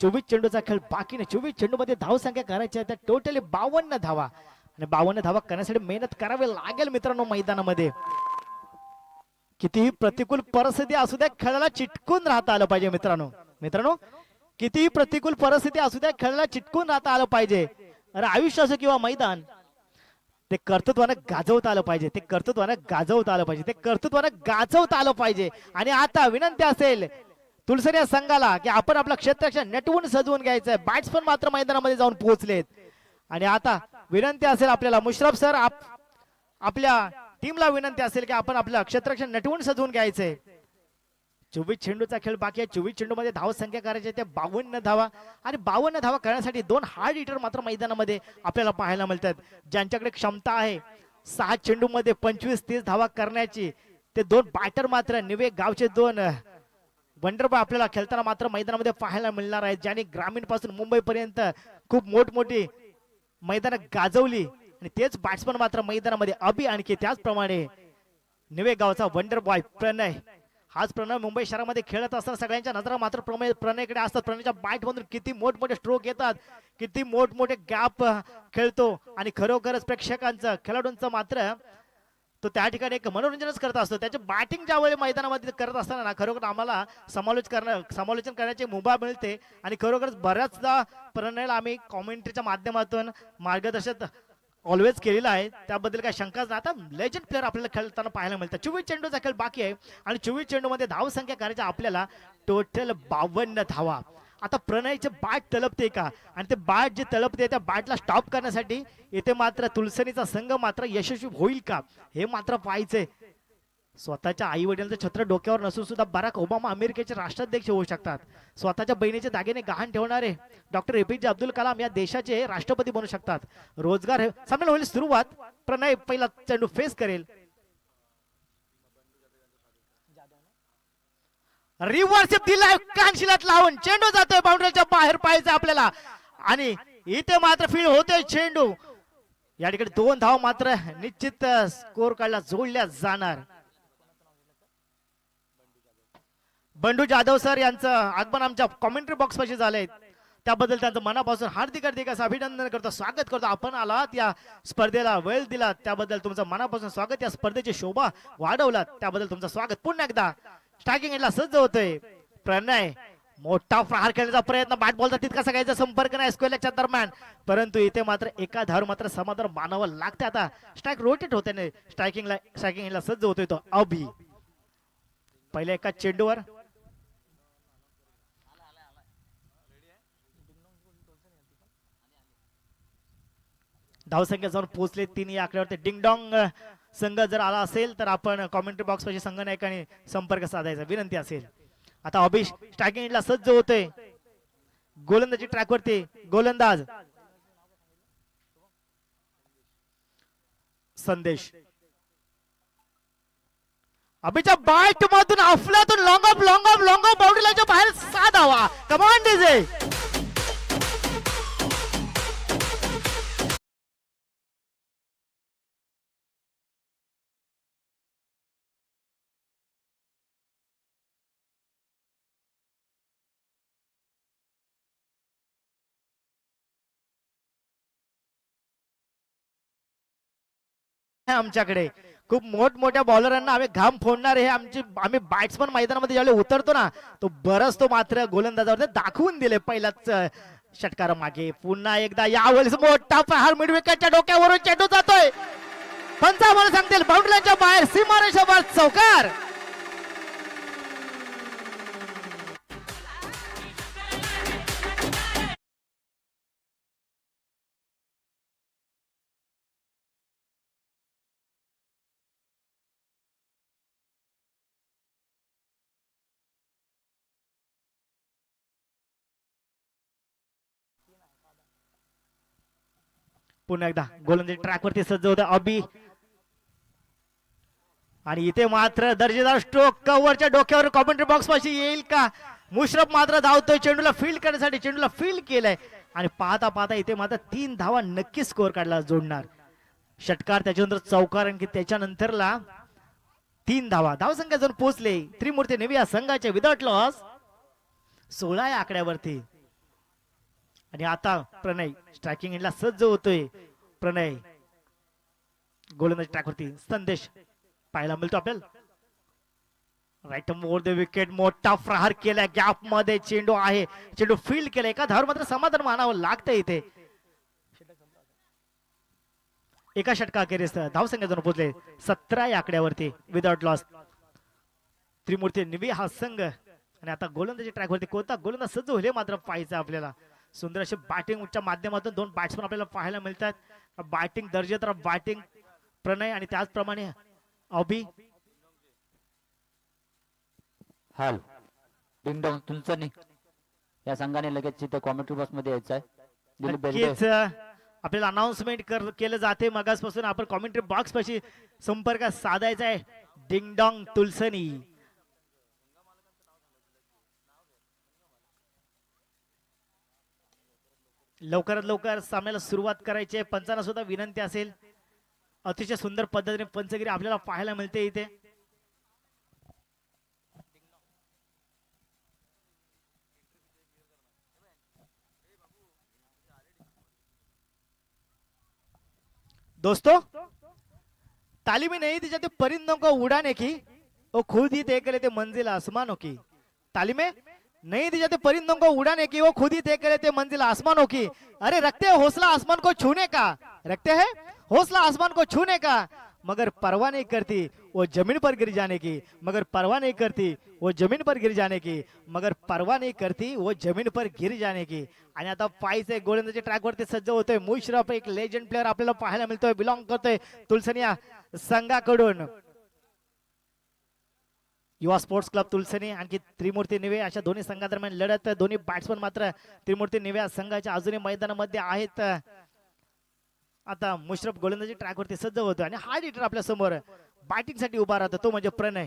Speaker 1: 24 चेंडूचा खेळ बाकी नाही. 24 चेंडू मध्ये धावसंख्या करायची आहे त्या टोटली 52 धावा. आणि 52 धावा करण्यासाठी मेहनत करावी लागेल मित्रांनो. मैदानामध्ये कितीही प्रतिकूल परिस्थिती असू द्या खेळाला चिटकून राहता आलं पाहिजे मित्रांनो. मित्रांनो कितीही प्रतिकूल परिस्थिती असू द्या खेळाला चिटकून राहता आलं पाहिजे. अरे आयुष्य असो किंवा मैदान ते कर्तृत्वानं गाजवता आलं पाहिजे. ते कर्तृत्वानं गाजवता आलं पाहिजे. ते कर्तृत्वानं गाजवता आलं पाहिजे. आणि आता विनंती असेल तुलसरी या संघाला की आपण आपला क्षेत्ररक्षण नटवून सजवून घ्यायचंय. बॅट्समन मात्र मैदानामध्ये जाऊन पोहोचलेत. आणि आता विनंती असेल आपल्याला मुश्रफ सर आपल्या टीमला विनंती असेल की आपण आपलं क्षेत्ररक्षण नटवून सजवून घ्यायचंय. 24 चेंडूचा खेळ बाकी आहे. 24 चेंडू मध्ये धाव संख्या करायची आहे त्या 52 धावा. आणि 52 धावा करण्यासाठी 2 हार्ड हिटर मात्र मैदानामध्ये आपल्याला पाहायला मिळतात. ज्यांच्याकडे क्षमता आहे 6 चेंडू मध्ये 25-30 धावा करण्याची ते 2 बॅटर मात्र निवे गावचे 2 वंडरबॉय आपल्याला खेळताना मात्र मैदानामध्ये पाहायला मिळणार आहेत. ज्यांनी ग्रामीण पासून मुंबई पर्यंत खूप मोठमोठी मैदान गाजवली. आणि तेच बॅट्समन मात्र मैदानामध्ये अभि आणखी त्याचप्रमाणे निवे गावचा वंडरबॉय प्रणय. हाच प्रणय मुंबई शहरामध्ये खेळत असताना सगळ्यांच्या नजरा मात्र प्रणयकडे असतात. प्रणयच्या बॅट मधून किती मोठमोठे स्ट्रोक येतात, किती मोठमोठे गॅप खेळतो. आणि खरोखरच प्रेक्षकांचं खेळाडूंचं मात्र तो त्या ठिकाणी एक मनोरंजनच करत असतो. त्याचे बॅटिंग ज्यावेळी मैदानामध्ये करत असताना ना खरोखर आम्हाला समालोचन करण्याची मुभा मिळते. आणि खरोखरच बऱ्याचदा प्रणयला आम्ही कॉमेंट्रीच्या माध्यमातून मार्गदर्शन ऑलवेज केलेला आहे. त्याबद्दल काही शंकाच नाही. आता लेजंड प्लेअर आपल्याला खेळताना पाहायला मिळतात. 24 चेंडूचा खेळ बाकी आहे. आणि 24 चेंडू मध्ये धाव संख्या करायची आपल्याला टोटल 52 धावा. आता प्रणयचे बॅट तळपते का आणि ते बॅट जे तळपते त्या बॅटला स्टॉप करण्यासाठी इथे मात्र तुलसनीचा संघ मात्र यशस्वी होईल का हे मात्र पाहायचंय. स्वतःच्या आई वडिलांचं छत्र डोक्यावर नसून सुद्धा बराक ओबामा अमेरिकेचे राष्ट्राध्यक्ष होऊ शकतात. स्वतःच्या बहिणीचे दागिने गहाण ठेवणारे डॉक्टर एपीजे अब्दुल कलाम या देशाचे राष्ट्रपती बनू शकतात. रोजगार सामन्याला होईल सुरुवात. प्रणय पहिला चेंडू फेस करेल. रिव्हर्स दिलाय कानशिलात लावून चेंडू जातोय बाउंड्रीच्या बाहेर पाहायचं आपल्याला. आणि इथे मात्र फील्ड होतोय चेंडू. या ठिकाणी 2 धाव मात्र निश्चित स्कोर कार्डला जोडल्या जाणार. बंडू जाधव सर यांचं आगमन आमच्या कॉमेंट्री बॉक्स पाशी झालंय. त्याबद्दल त्यांचं मनापासून हार्दिक हार्दिक असं अभिनंदन करतो, स्वागत करतो. आपण आलात या स्पर्धेला वेळ दिला त्याबद्दल तुमचं मनापासून स्वागत. या स्पर्धेची शोभा वाढवलात त्याबद्दल तुमचं स्वागत. पुन्हा एकदा स्ट्रायकिंग एंडला सज्ज होतोय प्रणय. मोठा प्रहार खेळण्याचा प्रयत्न, बॅट बॉलचा तितका सगळ्याचा संपर्क नाही स्क्वेअरच्या दरम्यान. परंतु इथे मात्र एका धार मात्र समाधान मानावं लागते. आता स्ट्राईक रोटेट होते. स्ट्रायकिंग एंडला सज्ज होतोय तो अभि. पहिल्या एका चेंडूवर धावसंख्या जाऊन पोहोचले 3 या आकड्यावरती. डिंगडॉंग संघ जर आला असेल तर आपण कॉमेंट्री बॉक्स पाशी संघनायकाने संपर्क साधायचा विनंती असेल. आता अभिष स्ट्रायकिंगला सज्ज होतोय. गोलंदाजी ट्रॅकवरती गोलंदाज संदेश. अभिच्या बॅट मधून अफलातून लॉंग ऑफ बाउंड्रीच्या बाहेर 6 धावा. कमान डीजे. आमच्याकडे खूप मोठमोठ्या बॉलरांना आम्ही घाम फोडणार हे आम्ही बॅट्समन मैदानामध्ये ज्यावेळी उतरतो ना तो बरंच तो मात्र गोलंदाजावर दाखवून दिले पहिल्याच षटकार मागे. पुन्हा एकदा यावेळेस मोठा प्रहार मिड विकेटच्या डोक्यावरून चेंडू जातोय. पंचावन्न सांगतील बाउंड्रीच्या बाहेर सीमारेषेवर चौकार. पुन्हा एकदा गोलंदाजी ट्रॅक वरती सज्ज होता अभि. आणि इथे मात्र दर्जेदार स्ट्रोक कव्हरच्या डोक्यावर कॉमेंट्री बॉक्स पाशी येईल का? मुशरफ मात्र धावतोय चेंडूला फील्ड करण्यासाठी, चेंडूला फील्ड केलंय आणि पाहता पाहता इथे मात्र 3 धावा नक्की स्कोर काढला जोडणार. षटकार त्याच्यानंतर चौकार आणखी त्याच्यानंतरला 3 धावा. धावसंख्या जर पोहोचले त्रिमूर्ती नेव्ही या संघाचे विदाउट लॉस 16 या आकड्यावरती. आणि आता प्रणय स्ट्रायकिंग एंडला सज्ज होतोय. प्रणय गोलंदाजी ट्रॅकवरती संदेश पाहायला मिळतो आपल्याला. राईट मोर द विकेट, मोठा प्रहार केलाय गॅप मध्ये, चेंडू आहे, चेंडू फील्ड केलाय. एका धावर मात्र समाधान मानावं लागतं इथे. एका षटकाखेरीस धावसंख्या जाऊन पोहोचले 17 या आकड्यावरती विदाउट लॉस. त्रिमूर्ती निवी हा संघ. आणि आता गोलंदाजी ट्रॅकवरती कोणता गोलंदाज सज्ज होईल मात्र पाहायचं आपल्याला. सुंदर अशी बॅटिंगच्या माध्यमातून 2 बॅट्समन आपल्याला पाहायला मिळतात. बॅटिंग दर्जेदार बॅटिंग प्रणय आणि त्याचप्रमाणे अभि.
Speaker 2: हाल डिंगडॉंग तुलसनी या संघाने लगेच तिथे कॉमेंट्री बॉक्स मध्ये यायचं आहे. दिलीप बेलगे.
Speaker 1: नक्कीच आपल्याला अनाउन्समेंट केलं जाते. मगासपासून आपण कॉमेंट्री बॉक्स पाशी संपर्क साधायचा आहे. डिंगडॉंग तुलसनी. लवकरात लवकर सामन्याला सुरुवात करायची आहे. पंचांना सुद्धा विनंती असेल. अतिशय सुंदर पद्धतीने पंचगिरी आपल्याला पाहायला मिळते इथे. दोस्तों तालीमी नहीं दी जाती परिंदों को उड़ाने की, वो खुद ही तय करे थे मंजिल आसमानों की. तालीमें नहीं दी जाती परिंदों को उड़ाने की, वो खुद ही तय करे थे मंजिल आसमानों की. अरे रखते हैं हौसला आसमान को छूने का, रखते हैं हौसला आसमान को छूने का, मगर परवाह नहीं करती वो जमीन पर गिर जाने की, मगर परवाह नहीं करती वो जमीन पर गिर जाने की, मगर परवाह नहीं करती वो जमीन पर गिर जाने की. आणि आता पायचे गोलंदाजी ट्रॅकवरती सज्ज होतोय मुशरफ. एक लेजंड प्लेअर आपल्याला पाहायला मिळतोय. बिलॉंग करतोय तुलसनिया संघाकडून. युवा स्पोर्ट्स क्लब तुलसनी आणखी त्रिमूर्ती निवे अशा दोन्ही संघादरम्यान लढत. दोन्ही बॅट्समन मात्र त्रिमूर्ती निवे संघाच्या अजूनही मैदानामध्ये आहेत. आता मुशरफ गोलंदाजी ट्रॅकवरती सज्ज होतो आणि हार्ड हिटर आपल्या समोर बॅटिंग साठी उभा राहतो, तो म्हणजे प्रणय.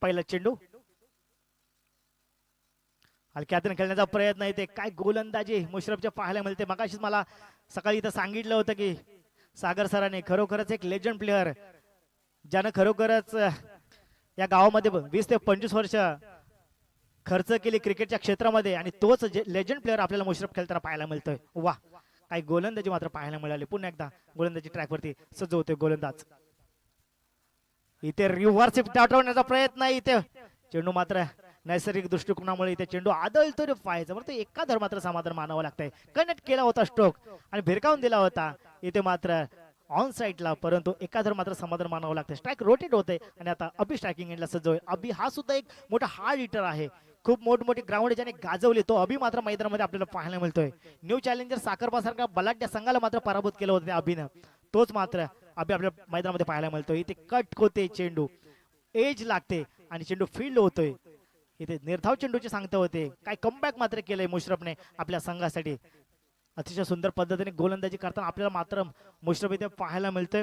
Speaker 1: पहिला चेंडू हलक्यातून खेळण्याचा प्रयत्न इथे. काय गोलंदाजी मुशरफच्या पाहायला मिळते. मगाशीच मला सकाळी इथं सांगितलं होतं की सागर सरांनी खरोखरच एक लेजंड प्लेअर ज्यानं खरोखरच या गावामध्ये 20 ते 25 वर्ष खर्च केली क्रिकेटच्या क्षेत्रामध्ये आणि तोच लेजंड प्लेअर आपल्याला मुशरफ खेळताना पाहायला मिळतोय. वा काही गोलंदाजी मात्र पाहायला मिळाली. पुन्हा एकदा गोलंदाजी ट्रॅकवरती सज्ज होतोय गोलंदाज. इथे रिव्हर्स टाळण्याचा प्रयत्न आहे. इथे चेंडू मात्र नैसर्गिक दृष्टिकोनामुळे इथे चेंडू आदळतो रे पाहायचा, बरं एका धर मात्र समाधान मानावं लागतंय. कनेक्ट केला होता स्ट्रोक आणि भिरकावून दिला होता इथे मात्र ऑन साईडला, परंतु एका धर मात्र समाधान मानावं लागतं. स्ट्राईक रोटेट होते आणि आता अभि स्ट्रायकिंग एंडला सज्ज होय. अभि हा सुद्धा एक मोठा हार्ड हिटर आहे. खूप मोठमोठी ग्राउंड ज्याने गाजवली तो अभि मात्र मैदानामध्ये आपल्याला पाहायला मिळतोय. न्यू चॅलेंजर साखरपासारखा बलाढ्य संघाला मात्र पराभूत केलं होतं त्या अभिनं. तोच मात्र अभि आपल्या मैदानामध्ये पाहायला मिळतोय. इथे कट होते चेंडू, एज लागते आणि चेंडू फील्ड होतोय. इथे निर्धाव चेंडूचे सांगते होते. काय कमबॅक मात्र केलंय मुशरफने आपल्या संघासाठी. अतिशय सुंदर पद्धतीने गोलंदाजी करताना आपल्याला मात्र मुशरफ इथे पाहायला मिळतोय.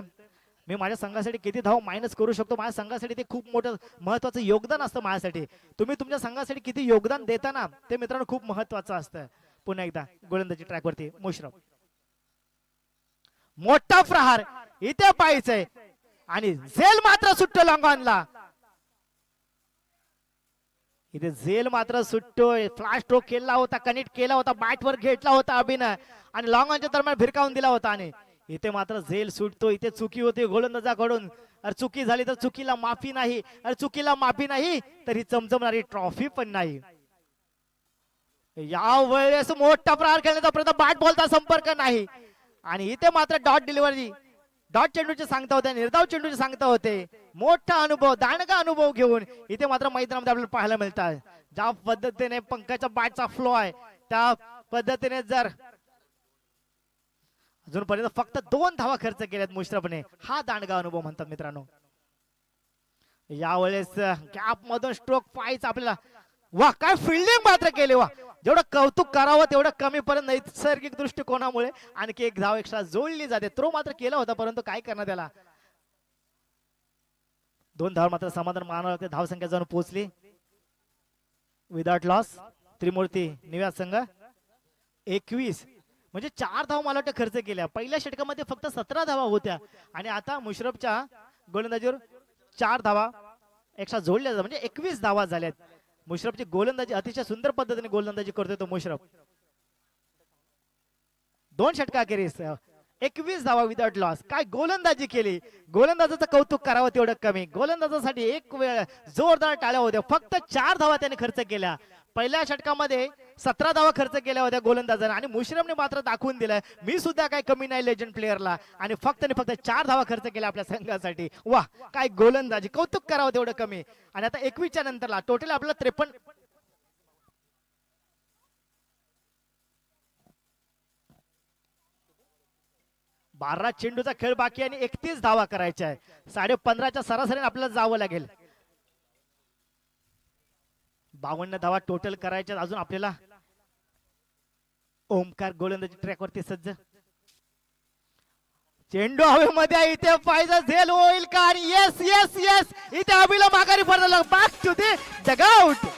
Speaker 1: मी माझ्या संघासाठी किती धाव मायनस करू शकतो, माझ्या संघासाठी ते खूप मोठं महत्वाचं योगदान असतं माझ्यासाठी. तुम्ही तुमच्या संघासाठी किती योगदान देता ना ते मित्रांनो खूप महत्वाचं असतं. पुन्हा एकदा गोलंदाजी ट्रॅकवरती मुशरफ. मोठा प्रहार इथे पाहायचंय आणि झेल मात्र सुट्टो लॉंगॉनला. इथे झेल मात्र सुट्टोय. फ्लाश स्ट्रोक केला होता, कनेक्ट केला होता, बॅटवर घेतला होता अभिनय आणि लॉंग ऑनच्या दरम्यान भिरकावून दिला होता आणि इथे मात्र झेल सुटतो. इथे चुकी होती गोलंदाजाकडून. अरे चुकी झाली तर चुकीला माफी नाही, अरे चुकीला माफी नाही तर ही चमचमणारी ट्रॉफी पण नाही. यावेळेस मोठा प्रहार खेळण्याचा प्रयत्न, बॅट बॉलचा संपर्क नाही आणि इथे मात्र डॉट डिलिव्हरी, डॉट चेंडूचे सांगता होते, निर्धाव चेंडूचे सांगता होते. मोठा अनुभव, दांडगा अनुभव घेऊन इथे मात्र मैदानामध्ये आपल्याला पाहायला मिळतात. ज्या पद्धतीने पंकजच्या बॅटचा फ्लो आहे त्या पद्धतीने जर अजूनपर्यंत फक्त 2 धावा खर्च केल्यात मुशरफने, हा दांडगा अनुभव म्हणतात मित्रांनो. यावेळेस गॅप मधून स्ट्रोक पाहायचा आपल्याला. वा काय फिल्डिंग मात्र केली. वा जेवढं कौतुक करावं तेवढं कमी, पर्यंत नैसर्गिक दृष्टिकोनामुळे आणखी एक धाव एक्स्ट्रा जोडली जाते. थ्रो मात्र केला होता परंतु काय करणार त्याला. 2 धाव मात्र समाधान मानावं लागते. धाव संख्या जाऊन पोहोचली विदाउट लॉस. त्रिमूर्ती निव्यास संघ 21 म्हणजे 4 धाव मला वाटतं खर्च केल्या. पहिल्या षटकामध्ये फक्त 17 धावा होत्या आणि आता मुशरफच्या गोलंदाजीवर 4 धावा एक्स्ट्रा जोडल्या म्हणजे 21 धावा झाल्यात. मुशरफची गोलंदाजी अतिशय सुंदर पद्धतीने गोलंदाजी करतोय तो मुशरफ. 2 षटकाखेरीस 21 धावा विदाउट लॉस. काय गोलंदाजी केली. गोलंदाजाचं कौतुक करावं तेवढं कमी. गोलंदाजासाठी एक वेळ जोरदार टाळ्या होत्या. फक्त 4 धावा त्याने खर्च केल्या. पहिल्या षटकामध्ये 17 धावा खर्च केल्या होत्या गोलंदाजाने आणि मुशरफने मात्र दाखवून दिलं मी सुद्धा काही कमी नाही लेजंड प्लेअरला. आणि फक्त 4 धावा खर्च केल्या आपल्या संघासाठी. वा काय गोलंदाजी. कौतुक करावं तेवढं कमी. आणि आता 21च्या नंतरला टोटल आपल्याला 53 12 चेंडूचा खेळ बाकी आणि 31 धावा करायच्या आहे. 15.5च्या सरासरीने आपल्याला जावं लागेल. 52 धावा टोटल करायच्या अजून आपल्याला. ओमकार गोलंदाजी ट्रॅकवरती सज्ज. चेंडू हवेमध्ये इथे पाहिजे झेल होईल का. आणि येस येस येस इथे अभिला माघारी पडला. Back to the dugout.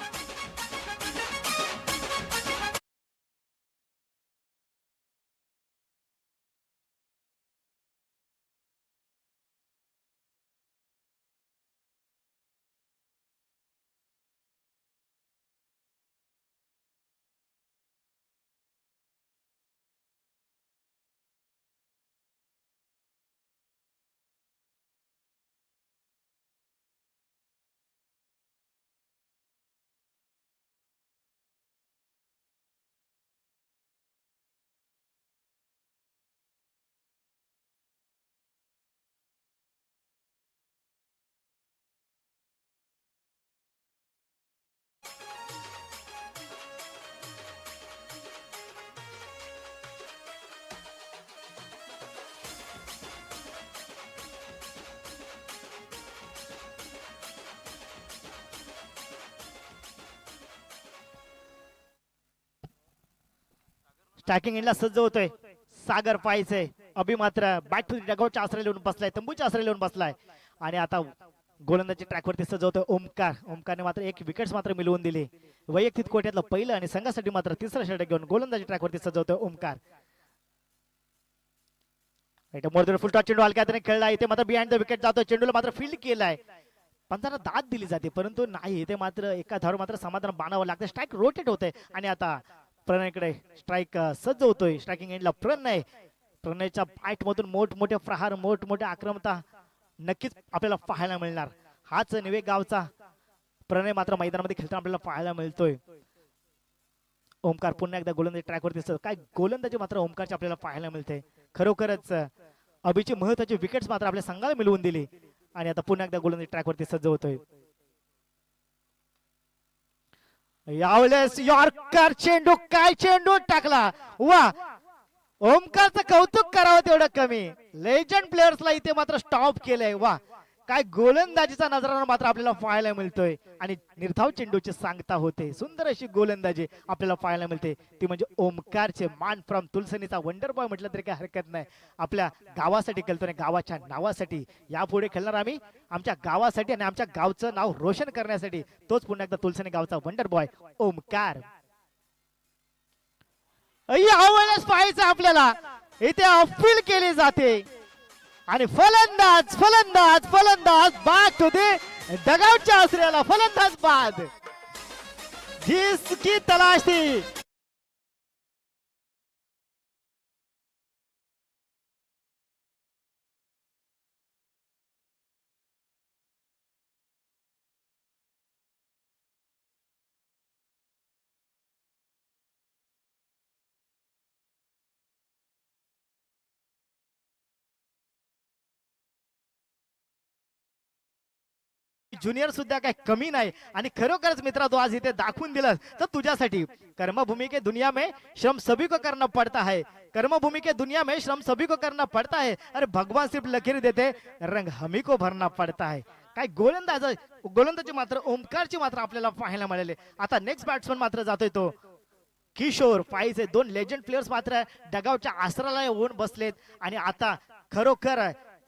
Speaker 1: Striking एंडला सज्ज होतोय सागर पाहायचंय. अभि मात्र बॅट टू डगआउटच्या आश्रय लिहून बसलाय. तंबूच्या आश्रय लिहून बसलाय. आणि आता गोलंदाजी ट्रॅकवरती सज्ज होतोय ओमकार. ओमकारने मात्र 1 विकेट मात्र मिळवून दिली. वैयक्तिक कोट्यातलं पहिलं आणि संघासाठी मात्र 3रं षटक घेऊन गोलंदाजी ट्रॅकवरती सज्ज होतोय ओमकार. मोर फुल टॉस चेंडू हलक्या हाताने खेळला. इथे मात्र बिहाइंड द विकेट जातोय. चेंडूला मात्र फील्ड केलाय. पंचांना दाद दिली जाते परंतु नाही. इथे मात्र एका धावर मात्र समाधान बाणावं लागतं. स्ट्राईक रोटेट होतंय आणि आता प्रणयकडे स्ट्राईक सज्ज होतोय. स्ट्रायकिंग एंडला प्रणय. प्रणयच्या बॅट मधून मोठमोठे प्रहार मोठमोठे आक्रमकता नक्कीच आपल्याला पाहायला मिळणार. हाच निवे गावचा प्रणय मात्र मैदानामध्ये खेळताना आपल्याला पाहायला मिळतोय. ओमकार पुन्हा एकदा गोलंदाजी ट्रॅकवरती दिसतो. काय गोलंदाजी मात्र ओमकारची आपल्याला पाहायला मिळते. खरोखरच अभिची महत्वाची विकेट्स मात्र आपल्या संघाला मिळवून दिली. आणि आता पुन्हा एकदा गोलंदाजी ट्रॅकवरती सज्ज होतोय. यावेळेस यॉर्कर चेंडू. काय चेंडू टाकला. वा ओमकारचं कौतुक करावं तेवढं कमी. लेजंड प्लेयर्सला इथे मात्र स्टॉप केलंय. वा काय गोलंदाजीचा नजराना मात्र आपल्याला पाहायला मिळतोय. आणि निर्धाव चेंडूची सांगता होते. सुंदर अशी गोलंदाजी आपल्याला पाहायला मिळते. ती म्हणजे ओमकारचे मान फ्रॉम तुलसनीचा वंडर बॉय म्हटलं तरी काही हरकत नाही. आपल्या गावासाठी खेळतो नाही गावाच्या नावासाठी. यापुढे खेळणार आम्ही आमच्या गावासाठी आणि आमच्या गावचं नाव रोशन करण्यासाठी. तोच पुन्हा एकदा तुलसनी गावचा वंडर बॉय ओमकार. यावेळेस पाहायचं आपल्याला इथे अपील केली जाते. आणि फलंदाज फलंदाज फलंदाज बॅक टू द डगआउटच्या आश्रयाला. फलंदाज बाद. जिसकी तलाश थी. ज्युनियर सुद्धा काही कमी नाही. आणि खरोखरच मित्रा तू आज इथे दाखवून दिलास तर तुझ्यासाठी. कर्मभूमि के दुनिया में श्रम सभी को करना पड़ता है. कर्मभूमि के दुनिया में श्रम सभी को करना पड़ता है. अरे भगवान सिर्फ लकीर देते रंग हमी को भरना पड़ता है. काय गोलंदाजी मात्र ओमकारची मात्र आपल्याला पाहायला मिळाले. आता नेक्स्ट बॅट्समन मात्र जातोय तो किशोर पाहिजे दोन लेजंड प्लेयर्स मात्र डगावच्या आसराला येऊन बसलेत आणि आता खरोखर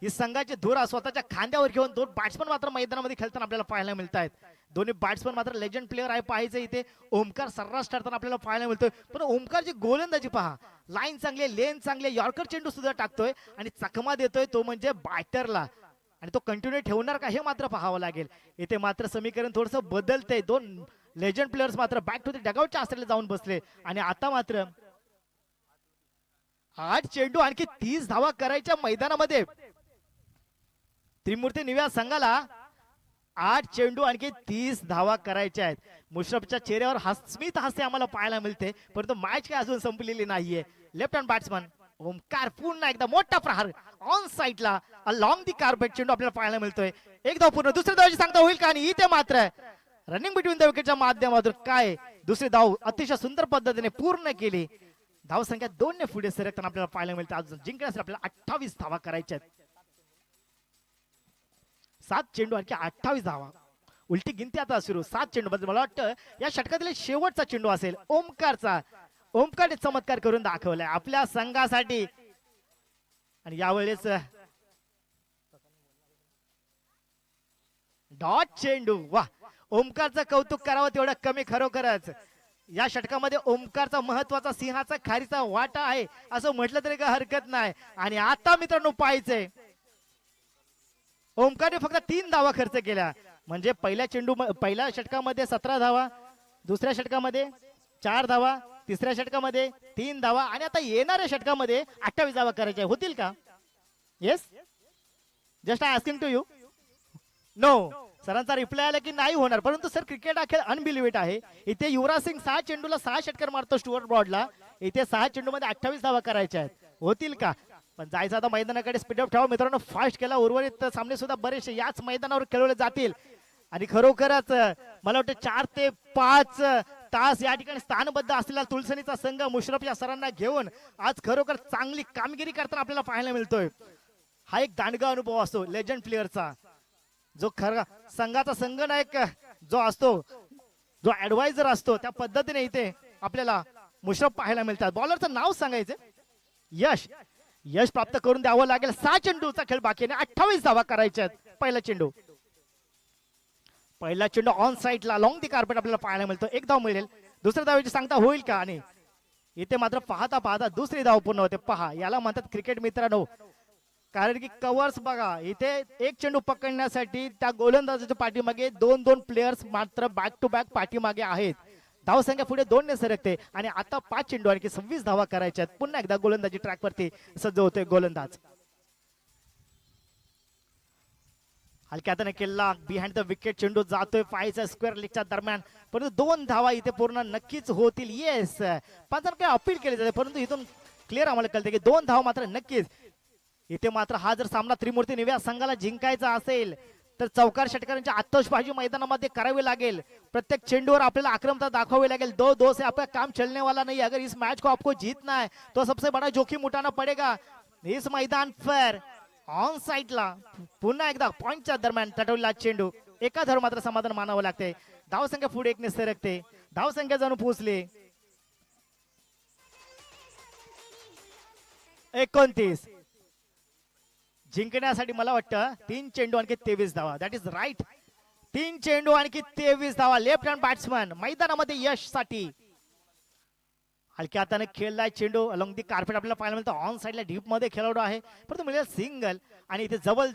Speaker 1: ही संघाची धुरा स्वतःच्या खांद्यावर घेऊन दोन बॅट्समन मात्र मैदानामध्ये खेळताना आपल्याला पाहायला मिळत आहेत. दोन्ही बॅट्समन मात्र लेजंड प्लेअर आहे. पाहायचं इथे ओमकार सर्रास ठरताना आपल्याला पाहायला मिळतोय. पण ओमकारची गोलंदाजी पहा, लाईन चांगली, लेन चांगली, यॉर्कर चेंडू सुद्धा टाकतोय आणि चकमा देतोय तो म्हणजे बॅटरला. आणि तो कंटिन्यू ठेवणार का हे मात्र पाहावं लागेल. इथे मात्र समीकरण थोडस बदलतंय. दोन लेजंड प्लेयर्स मात्र बॅक टू द डगआउटच्या आसऱ्याला जाऊन बसले आणि आता मात्र 8 चेंडू आणखी 30 धावा करायच्या मैदानामध्ये. त्रिमूर्ती निव्या संघाला 8 चेंडू आणखी 30 धावा करायच्या आहेत. मुश्रफच्या चेहऱ्यावर स्मित हास्य आम्हाला पाहायला मिळते, परंतु मॅच काय अजून संपलेली नाहीये. लेफ्ट हँड बॅट्समन ओमकार पुन्हा एकदा मोठा प्रहार ऑन साइडला अलॉंग दी कार्पेट चेंडू आपल्याला पाहायला मिळतोय. एक धाव पूर्ण, दुसऱ्या धावाची सांगता होईल का? आणि इथे मात्र रनिंग बिटवीन द विकेटच्या माध्यमातून काय दुसरी धाव अतिशय सुंदर पद्धतीने पूर्ण केली. धाव संख्या 2 ने पुढे सरकताना आपल्याला पाहायला मिळते. अजून जिंकण्यासाठी आपल्याला 28 धावा करायच्या आहेत. 7 चेंडू आणखी 28 धावा. उलटी गिनती आता सुरू. 7 चेंडू बद्दल मला वाटतं या षटकातील शेवटचा चेंडू असेल ओमकारचा. ओमकारने चमत्कार करून दाखवलाय आपल्या संघासाठी. आणि यावेळेस डॉट चेंडू. वा, ओमकारचं कौतुक करावं तेवढं कमी. खरोखरच या षटकामध्ये ओमकारचा महत्वाचा सिंहाचा खारीचा वाटा आहे असं म्हटलं तरी काही हरकत नाही. आणि आता मित्रांनो पाहायचंय ओमकारने फक्त 3 धावा खर्च केल्या. म्हणजे पहिल्या षटकामध्ये 17 धावा, दुसऱ्या षटकामध्ये 4 धावा, तिसऱ्या षटकामध्ये 3 धावा आणि आता येणाऱ्या षटकामध्ये 28 धावा करायच्या होतील का? Yes, just I asking to you. No, सरांचा रिप्लाय आला की नाही होणार. परंतु सर क्रिकेट हा खेळ अनबिलिव्हेट आहे. इथे युवराज सिंग 6 चेंडूला 6 षटकार मारतो स्टुअर्ट ब्रॉडला. इथे 6 चेंडू मध्ये 28 धावा करायच्या आहेत. होतील का? पण जायचं आता मैदानाकडे स्पीडअप ठेवा मित्रांनो. फास्ट केला. उर्वरित सामने सुद्धा बरेचसे याच मैदानावर खेळवले जातील. आणि खरोखरच मला वाटतं 4 ते 5 तास या ठिकाणी स्थानबद्ध असलेला तुलसनीचा संघ मुश्रफ या सरांना घेऊन आज खरोखर चांगली कामगिरी करताना आपल्याला पाहायला मिळतोय. हा एक दांडगा अनुभव असतो लेजंड प्लेअरचा. जो खरा संघाचा संघनायक जो असतो, जो ऍडवायझर असतो, त्या पद्धतीने इथे आपल्याला मुश्रफ पाहायला मिळतात. बॉलरचं नाव सांगायचं यश. यश प्राप्त करून द्यावं लागेल. 6 चेंडूचा खेळ बाकी आहे. 28 धावा करायच्या आहेत. पहिला चेंडू ऑन साइडला लॉंग दी कार्पेट आपल्याला पाहायला मिळतो. 1 धाव मिळेल. दुसऱ्या धावेची सांगता होईल का? आणि इथे मात्र पाहता पाहता दुसरी धाव पूर्ण होते. पहा, याला म्हणतात क्रिकेट मित्रांनो. कारण की कव्हर्स बघा, इथे 1 चेंडू पकडण्यासाठी त्या गोलंदाजाच्या पाठीमागे 2-2 प्लेयर्स मात्र बॅक टू बॅक पाठीमागे आहेत. धावसंख्या पुढे 2 ने सरकते आणि आता 5 चेंडू आणखी 26 धावा करायच्या आहेत. पुन्हा एकदा गोलंदाजी ट्रॅक वरती सज्ज होतोय गोलंदाज. हलक्या हाताने केला बिहाइंड द विकेट चेंडू जातोय पाहायचा स्क्वेअर लेगच्या दरम्यान. परंतु 2 धावा इथे पूर्ण नक्कीच होतील. येस, पंचांनी काय अपील केली जाते, परंतु इथून क्लिअर आम्हाला कळते की 2 धावा मात्र नक्कीच. इथे मात्र हा जर सामना त्रिमूर्ती निव्या संघाला जिंकायचा असेल तर चौकार षटकारांची आतषबाजी मैदानामध्ये करावी लागेल. प्रत्येक चेंडूवर आपल्याला आक्रमकता दाखवावी लागेल. 2-2 से आपका काम चलने वाला नहीं. अगर इस मैच को आपको जीतना है तो सबसे बड़ा जोखिम उठाना पड़ेगा. इस मैदान पर ऑन साइडला पुन्हा एकदा पॉइंटच्या दरम्यान तटवलेला चेंडू. एका धर मात्र समाधान मानावं लागते. धावसंख्या पुढे 1 ने सरकते. धावसंख्या जाणून पोहोचले 29. जिंकण्यासाठी मला वाटतं 3 चेंडू आणखी 23 धावा. That is right. 3 चेंडू आणखी 23 धावा. लेफ्ट हँड बॅट्समन मैदानामध्ये यश साठी. हलक्या हाताने खेळलाय चेंडू अलॉंग दी कार्पेट आपल्याला पाहायला मिळतं. ऑन साइडला डीप मध्ये खेळाडू आहे, परंतु मिळेल सिंगल. आणि इथे जवळ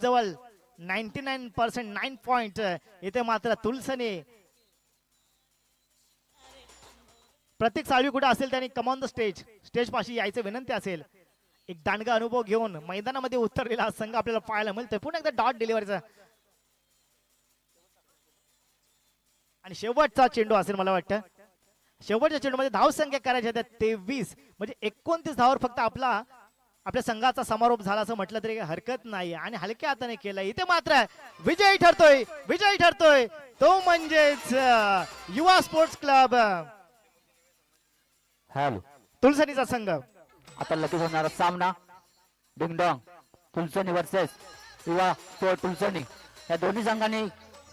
Speaker 1: 99% 9 पॉइंट. इथे मात्र तुलसने प्रत्येक साळवी कुठे असेल त्यांनी कम ऑन द स्टेज पाशी यायचं विनंती असेल. एक दांडगा अनुभव घेऊन मैदानामध्ये उतरलेला संघ आपल्याला पाहायला मिळतोय. पुन्हा एकदा डॉट डिलिव्हरीचा आणि शेवटचा चेंडू असेल मला वाटतं. शेवटच्या चेंडूमध्ये धावसंख्या करायच्या आहेत 23. म्हणजे 29 धावावर फक्त आपल्या संघाचा समारोप झाला असं म्हटलं तरी हरकत नाही. आणि हलक्या हाताने केलं. इथे मात्र विजयी ठरतोय तो म्हणजेच युवा स्पोर्ट्स क्लब तुलसनीचा संघ.
Speaker 2: आता लगेच होणारा सामना डिंगडॉंग तुलसनी वर्सेस युवा स्पोर्ट तुलसनी. या दोन्ही संघांनी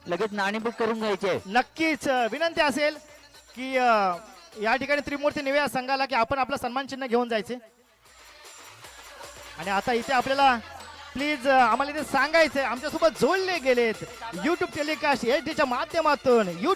Speaker 2: लगेच नाणेफेक करून घ्यायचे.
Speaker 1: नक्कीच विनंती असेल की या ठिकाणी त्रिमूर्ती निवे या संघाला की आपण आपलं सन्मान चिन्ह घेऊन जायचे. आणि आता इथे आपल्याला प्लीज आम्हाला इथे सांगायचंय आमच्यासोबत जोडले गेलेत युट्यूब टेलिकास्ट HD च्या माध्यमातून